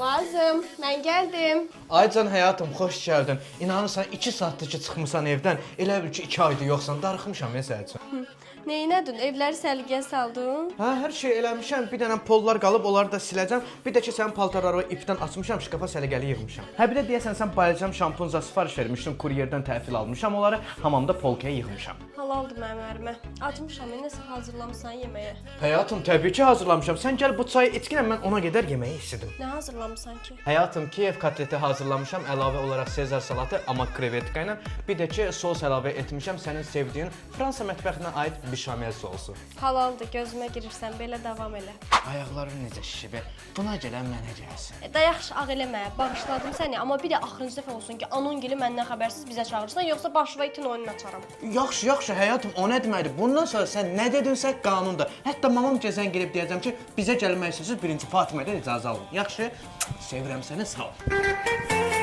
Lazım, mən gəldim. Aycan həyatım, xoş gəldin. İnanırsan 2 saatdır ki çıxmısan evdən. Elə bil ki 2 aydır yoxsan. Darıxmışam ya sənin üçün. Neynədin? Evləri səliqəyə saldın? Hə, hər şey eləmişəm. Bir dənə pollar qalıb, onları da siləcəm. Bir də ki sənin paltarları ipdən açmışam, şkafa səliqəli yığmışam. Hə, bir də deyəsən sən bayılacam şampunza sifariş vermişdin, kuryerdən təhvil almışam. Onları hamamda polkaya yığmışam. Halaldır mənim ərimə. Acmışam, nəsə hazırlamısan yeməyə. Həyatım, təbii ki hazırlamışam. Sən gəl bu çayı içkinə, mən ona qədər yeməyi istedim. Nə hazırlamısan ki? Həyatım, Kiyev kotleti hazırlamışam, əlavə olaraq Sezar salatı, amma krevetka ilə. Bir də ki sos əlavə etmişəm, sənin sevdiyin Fransa mətbəxinə aid bişamel sosu. Halaldır, gözümə girirsən, belə davam elə. Ayaqların necə şişib? Buna gələn mənə gəlsin. Da yaxşı, ağ eləmə, bağışladım səni, amma bir də axırıncı dəfə olsun ki, anon gili məndən xəbərsiz bizə çağırırsan, yoxsa başva itin oyununa açaram. Yaxşı, yaxşı həyatım, o nə deməkdir? Bundan sonra sən nə dedinsə qanundur. Hətta mamam gəzən gəlib deyəcəm ki, bizə gəlmək istəyirsiniz, birinci Fatimədən icazə alın. Yaxşı? Sevirəm səni, sağ ol.